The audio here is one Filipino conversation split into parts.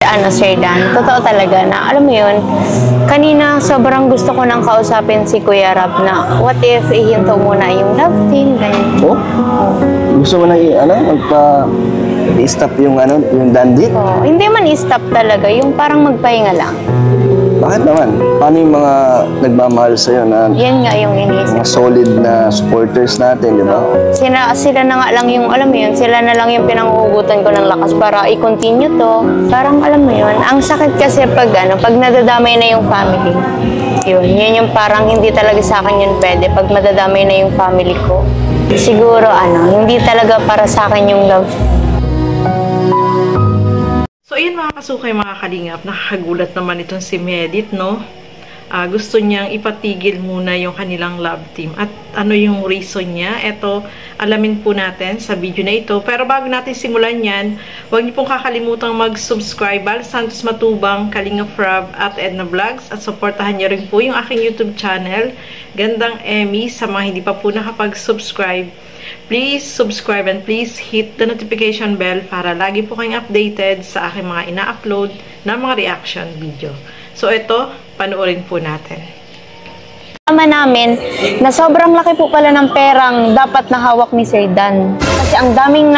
Ano, Sir Dan, totoo talaga na, alam mo yun, kanina sobrang gusto ko nang kausapin si Kuya Rab na what if ihinto muna yung love team, ganyan. Oh? Gusto mo na i-stop yung yung dandit? Oh, hindi man i-stop talaga, yung parang magpahinga lang. Bakit naman? Paano yung mga nagmamahal sa'yo na Yan nga yung iniisip. mga solid na supporters natin, di ba? Sila na nga lang yung, alam mo yun, sila na lang yung pinanguhugutan ko ng lakas para i-continue to. Parang alam mo yun, ang sakit kasi pag nadadamay na yung family. Yun yung parang hindi talaga sa akin yun pwede pag madadamay na yung family ko. Siguro hindi talaga para sa akin yung love. So, ayun mga kasukay, mga kalingap, nakakagulat naman itong si Medit, no? Gusto niyang ipatigil muna yung kanilang love team. At ano yung reason niya? Ito, alamin po natin sa video na ito. Pero bago natin simulan yan, huwag niyo pong kakalimutang mag-subscribe. Bal Santos Matubang, Kalingap Rab, at Edna Vlogs. At supportahan niyo rin po yung aking YouTube channel, Gandang Emmy. Sa mga hindi pa po nakapag-subscribe, please subscribe and please hit the notification bell para lagi po kayong updated sa aking mga ina-upload na mga reaction video. So ito, panoorin po natin. Tama namin na sobrang laki po pala ng perang dapat na hawak ni Sir Dan. Kasi ang daming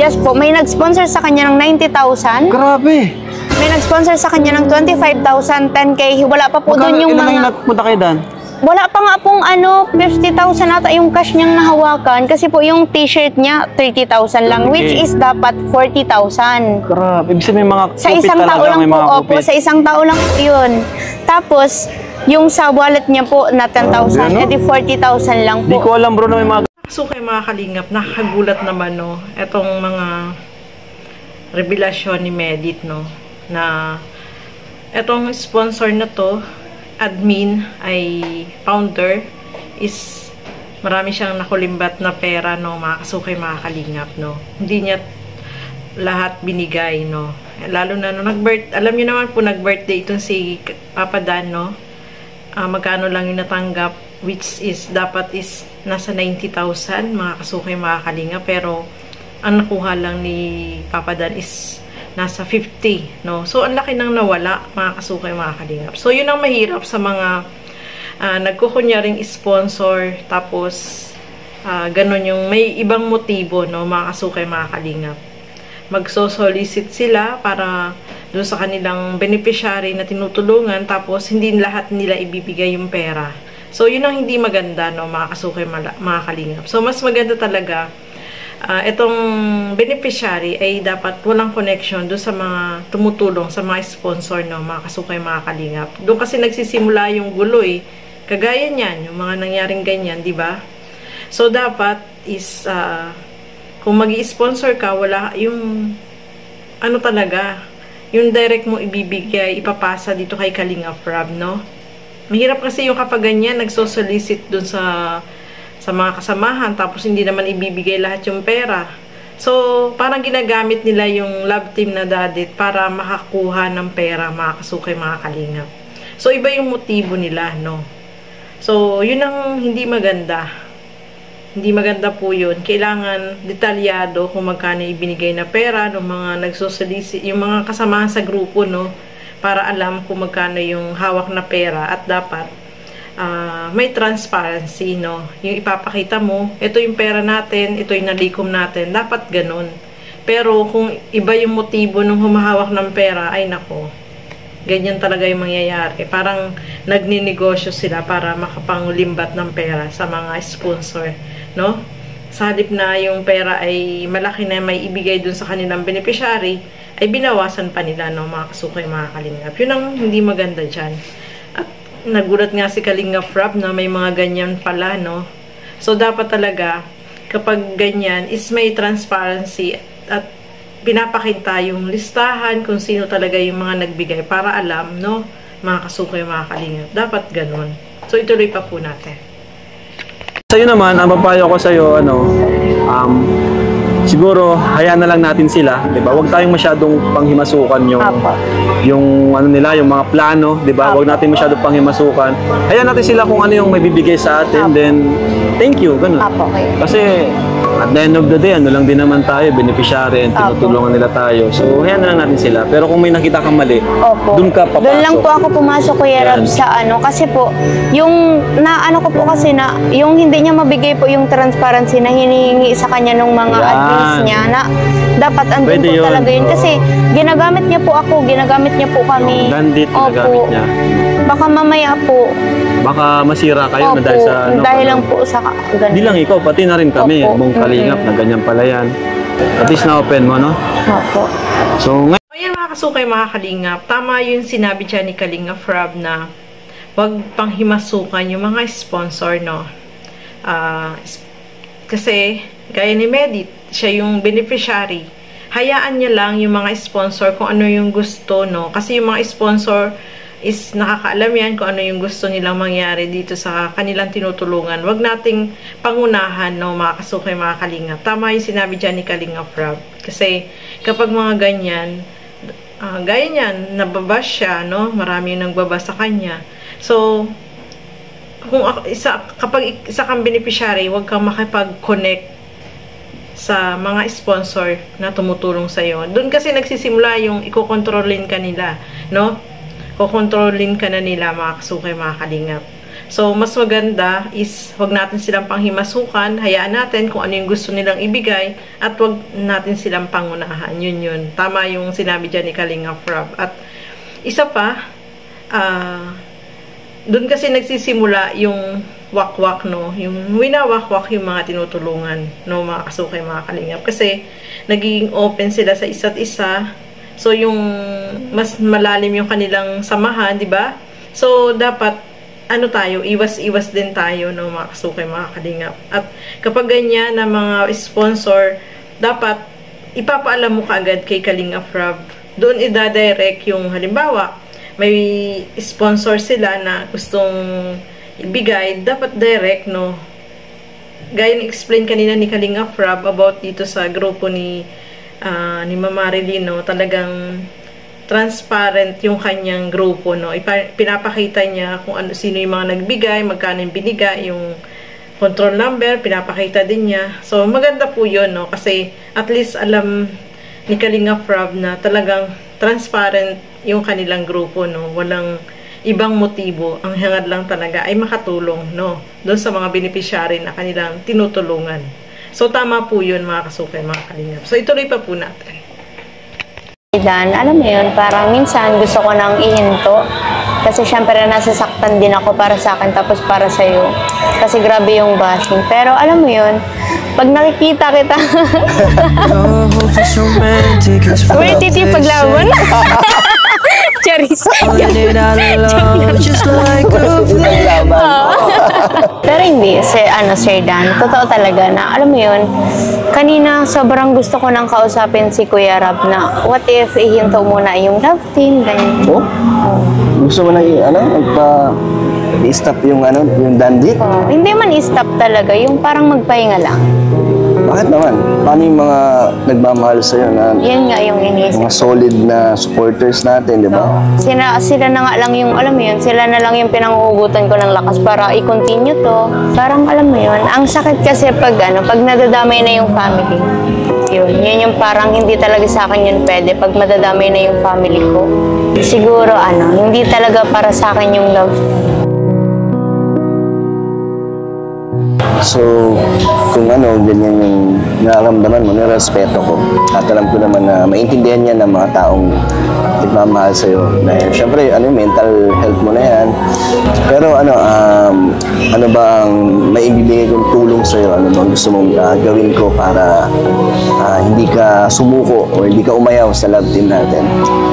yes po, may nag-sponsor sa kanya ng 90,000. Grabe! May nag-sponsor sa kanya ng 25,000, 10K. Wala pa po doon yung mga... nagpunta kayo Dan? Wala pa nga pong 50,000 ata yung cash niyang nahawakan. Kasi po yung t-shirt niya, 30,000 lang. Which is dapat 40,000. Grabe. Ibig sabihin mga sa isang tao lang po, opo. Sa isang tao lang po yun. Tapos, yung sa wallet niya po na 10,000, edi 40,000 lang po. Di ko alam bro na may mga... Kasukay, mga kalingap, nakakagulat naman, no? Etong mga revelasyon ni Medit, no? Na etong sponsor na to, admin ay founder, is marami siyang nakulimbat na pera, no, mga kasukay, mga kalingap, no. Hindi niya lahat binigay, no. Lalo na no, alam niyo naman po, nag-birthday itong si Papa Dan, no. Magkano lang yung natanggap, which is dapat is nasa 90,000, mga kasukay, mga kalingap, pero ang nakuha lang ni Papa Dan is nasa 50, no? So, ang laki nang nawala, mga kasukay, mga kalingap. So, yun ang mahirap sa mga nagkukunyaring sponsor, tapos ganun yung may ibang motibo, no, mga kasukay, mga kalingap. Magso-solicit sila para doon sa kanilang beneficiary na tinutulungan, tapos hindi lahat nila ibibigay yung pera. So, yun ang hindi maganda, no, mga kasukay, mga kalingap. So, mas maganda talaga itong beneficiary ay dapat walang connection doon sa mga tumutulong, sa mga sponsor, no, mga kasukay, mga kalingap. Doon kasi nagsisimula yung gulo, eh. Kagaya niyan, yung mga nangyaring ganyan, di ba? So, dapat is, kung mag-i-sponsor ka, wala yung, talaga, yung direct mo ibibigay, ipapasa dito kay Kalingap Rab, no? Mahirap kasi yung kapag ganyan, nagsosolicit doon sa mga kasamahan, tapos hindi naman ibibigay lahat yung pera. So, parang ginagamit nila yung love team na dadit para makakuha ng pera, mga kasukay, mga kalingap. So, iba yung motibo nila, no? So, yun ang hindi maganda. Hindi maganda po yun. Kailangan detalyado kung magkano ibinigay na pera ng mga nagsosolicit, yung mga kasamahan sa grupo, no? Para alam kung magkano yung hawak na pera at dapat may transparency, no? Yung ipapakita mo, ito yung pera natin, ito yung nalikom natin, dapat ganun. Pero kung iba yung motibo ng humahawak ng pera, ay nako, ganyan talaga yung mangyayari. Parang nagninegosyo sila para makapanglimbat ng pera sa mga sponsor, no? Sa halip na yung pera ay malaki na may ibigay dun sa kanilang beneficiary, ay binawasan pa nila, no, mga kasukay, mga kalingap. Yun ang hindi maganda dyan. Nagulat nga si Kalingap Rab na may mga ganyan pala, no? So, dapat talaga, kapag ganyan, is may transparency at pinapakita yung listahan kung sino talaga yung mga nagbigay para alam, no? Mga kasukay, mga kalingap. Dapat ganun. So, ituloy pa po natin. Sa'yo naman, ang papayo ko sa'yo, siguro, hayaan na lang natin sila, di ba? Huwag tayong masyadong panghimasukan yung nila, yung mga plano, di ba? Huwag natin masyadong panghimasukan. Hayaan natin sila kung ano yung may bibigay sa atin, then thank you, ganun. Kasi at the end of the day, ano lang din naman tayo, beneficiary, and tinutulungan nila tayo. So, hayaan na lang natin sila. Pero kung may nakita kang mali, doon ka papasok. Doon lang po ako pumasok, Kuya Rab, sa ano. Kasi po, yung naano ko po kasi na, yung hindi niya mabigay po yung transparency na hinihingi sa kanya ng mga admins niya na dapat andun Pwede po yun. talaga yun. Kasi ginagamit niya po ako, ginagamit niya po kami. Bandit, ginagamit niya. Baka mamaya po, Baka masira kayo na dahil sa ano. dahil lang po sa ganun. Hindi lang ikaw, pati na rin kami. Opo. Buong kalingap na ganyan pala yan. At least na-open mo, no? Opo. So, ngayon, Ayan mga kasukay, mga kalingap, tama yung sinabi dyan ni Kalingap Rob na wag panghimasukan yung mga sponsor, no? Kasi, gaya ni Medit, siya yung beneficiary. Hayaan niya lang yung mga sponsor kung ano yung gusto, no? Kasi yung mga sponsor is nakakaalam yan kung ano yung gusto nilang mangyari dito sa kanilang tinutulungan. Wag nating pangunahan, no, mga kasukay, mga kalingap. Tama yung sinabi dyan ni Kalingap Rob. Kasi kapag mga ganyan, gaya niyan, nababash siya, no? Marami yung nagbabas sa kanya. So, kung kapag isa kang beneficiary, wag kang makipag-connect sa mga sponsor na tumutulong sa'yo. Doon kasi nagsisimula yung ikokontrolin ka nila, no? Kokontrolin ka na nila, mga kasukay, mga kalingap. So, mas maganda is wag natin silang panghimasukan, hayaan natin kung ano yung gusto nilang ibigay at wag natin silang pangunahan. Yun. Tama yung sinabi dyan ni Kalingap Rob. At isa pa, doon kasi nagsisimula yung wakwak, no? Yung winawakwak yung mga tinutulungan, no, mga kasukay, mga kalingap. Kasi nagiging open sila sa isa't isa. So, yung mas malalim yung kanilang samahan, di ba? So, dapat iwas-iwas din tayo, no, mga kasukay, mga kalingap. At kapag ganyan na mga sponsor, dapat ipapaalam mo kaagad kay Kalingap Rob. Doon i-direct yung, halimbawa, may sponsor sila na gustong ibigay, dapat direct, no. Gaya ni-explain kanina ni Kalingap Rob about dito sa grupo ni Mama Marilyn, no, talagang transparent yung kanyang grupo, no. Pinapakita niya kung sino yung mga nagbigay, magkano yung binigay, yung control number, pinapakita din niya. So, maganda po yun, no, kasi at least alam ni Kalingap Rob na talagang transparent yung kanilang grupo, no. Walang ibang motibo. Ang hangad lang talaga ay makatulong, no, doon sa mga beneficiary na kanilang tinutulungan. So, tama po yun, mga kasukay, mga kalingap. So, ituloy pa po natin. Dan, alam mo yun, parang minsan gusto ko nang ihinto. Kasi syempre nasasaktan din ako para sa akin tapos para sa'yo. Kasi grabe yung bashing. Pero alam mo yun, pag nakikita kita, uy, titi, paglaban. Charis. Pero hindi, Sir Dan, totoo talaga na, alam mo yun, kanina sobrang gusto ko nang kausapin si Kuya Rab na, what if ihinto muna yung love team, ganyan. Oh? Gusto mo na i-stop yung dandit? Hindi man i-stop talaga, yung parang magpahinga lang. Bakit naman? Paano yung mga nagmamahal sa'yo na Yan nga yung inisip. mga solid na supporters natin, di ba? Sila na nga lang yung, alam mo yun, sila na lang yung pinanguhugutan ko ng lakas para i-continue to. Parang alam mo yun, ang sakit kasi pag nadadamay na yung family. Yun yung parang hindi talaga sa akin yun pwede pag madadamay na yung family ko. Siguro hindi talaga para sa akin yung love. So, kung ganyan yung nararamdaman mo, nirespeto ko. At alam ko naman na maintindihan niya ng mga taong nagmamahal sa'yo. Siyempre, mental health mo na yan. Pero ano ba ang maibibigay kong tulong sa'yo? Ano ba gusto mong gawin ko para hindi ka sumuko o hindi ka umayaw sa love team natin?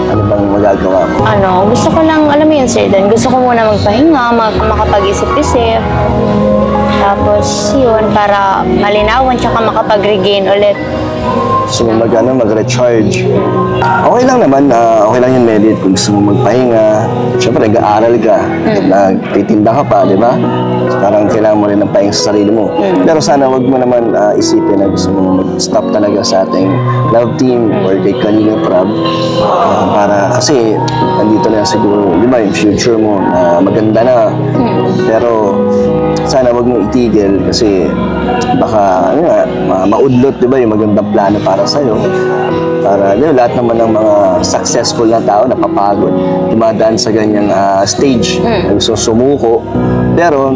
Ano bang magagawa ko? Gusto ko lang, alam mo yun, Sir Dan, gusto ko muna magpahinga, makapag-isip-isip. Tapos, yun, para malinawan, tsaka makapag-regain ulit. So, mag-recharge. Okay lang naman, okay lang yun, Medit, kung gusto mo magpahinga. Siyempre, nag-aaral ka, nagtitinda ka pa, di ba? So, parang kailangan mo rin ng pahinga sa sarili mo. Pero sana wag mo naman isipin na gusto mo mag-stop talaga sa ating love team or kay Kalingap Rob. Kasi, nandito na siguro, di ba, yung future mo na maganda na. Pero, sana wag mo itigil kasi baka ano nga, maudlot, di ba, yung magandang plano para sa'yo. Para lahat naman ng mga successful na tao napapagod, dumadaan sa ganyang stage, gusto sumuko. Pero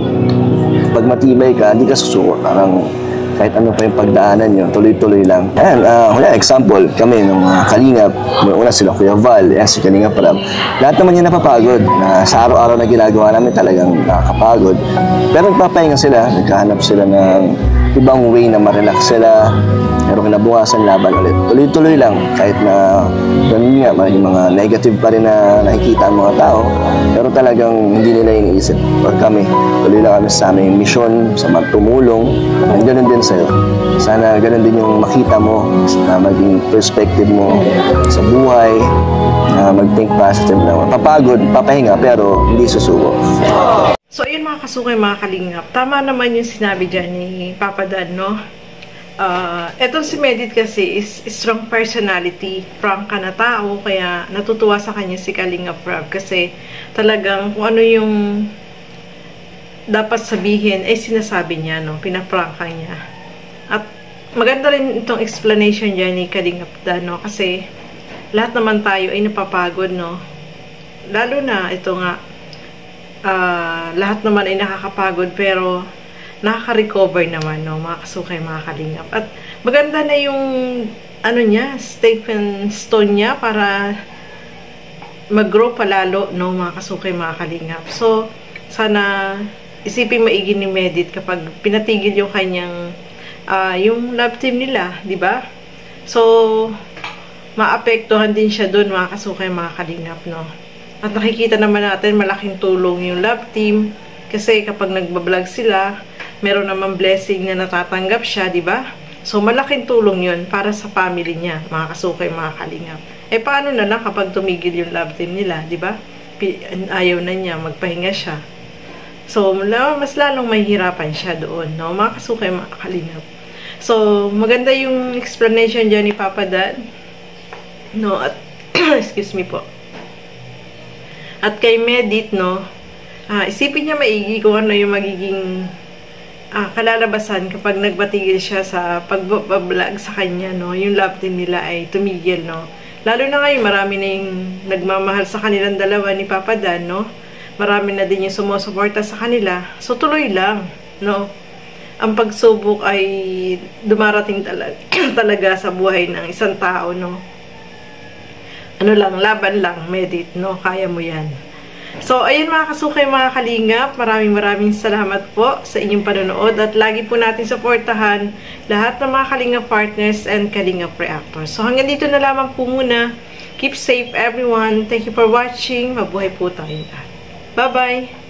pag matibay ka, hindi ka susuko. Parang kahit ano pa yung pagdaanan nyo, tuloy-tuloy lang. Ayan, example, kami ng mga Kalingap, una sila Kuya Val, si Kalingap Rab. Lahat naman yan napapagod. Sa araw-araw na ginagawa namin talagang nakakapagod. Pero nagpapahinga sila, nagkahanap sila ng ibang way na ma-relax sila. Pero kinabukasan laban ulit. Tuloy-tuloy lang. Kahit na ganun nga, may mga negative pa rin na nakikita ang mga tao. Pero talagang hindi nila iniisip. Or kami, tuloy lang kami sa aming mission, sa magtumulong. And ganun din sa'yo. Sana ganun din yung makita mo, na maging perspective mo sa buhay, na mag-think positive na papagod, papahinga, pero hindi susuko. So, ayun mga kasukay, mga kalingap. Tama naman yung sinabi dyan ni Papa Dan, no? Etong si Medit kasi is strong personality, frank ka na tao, kaya natutuwa sa kanya si Kalingap Rab kasi talagang kung ano yung dapat sabihin ay sinasabi niya, no? Pinaprangka niya. At maganda rin itong explanation niya ni Kalingap Dan, no? Kasi lahat naman tayo ay napapagod, no? Lalo na ito nga, lahat naman ay nakakapagod pero nakaka-recover naman, no, mga kasukay, mga kalingap. At maganda na yung ano niya, stepping stone niya para mag-grow palalo, no, mga kasukay, mga kalingap. So, sana isipin maigi ni Medit kapag pinatigil yung kanyang yung love team nila, di ba? So, maapektuhan din siya doon, mga kasukay, mga kalingap, no. At nakikita naman natin malaking tulong yung love team kasi kapag nagbablog sila, meron naman blessing na natatanggap siya, di ba? So, malaking tulong yun para sa family niya, mga kasukay, mga kalingap. Eh, paano na lang kapag tumigil yung love team nila, di ba? Ayaw na niya, magpahinga siya. So, mas lalong mahihirapan siya doon, no? Mga kasukay, mga kalingap. So, maganda yung explanation dyan ni Papa Dan. No, at, excuse me po. At kay Medit, no, isipin niya maigi kung ano yung magiging kalalabasan kapag nagbatigil siya sa pag-vlog sa kanya, no? Yung love team nila ay tumigil, no? Lalo na ngayon, marami na yung nagmamahal sa kanilang dalawa ni Papa Dan, no? Marami na din yung sumusuporta sa kanila. So, tuloy lang, no? Ang pagsubok ay dumarating talaga sa buhay ng isang tao, no? Ano lang, laban lang, Medit, no? Kaya mo yan. So, ayun mga kasukay, mga kalingap, maraming salamat po sa inyong panonood at lagi po natin supportahan lahat ng mga kalingap partners and kalingap reactors. So, hanggang dito na lamang po muna. Keep safe everyone. Thank you for watching. Mabuhay po tayo. Bye-bye!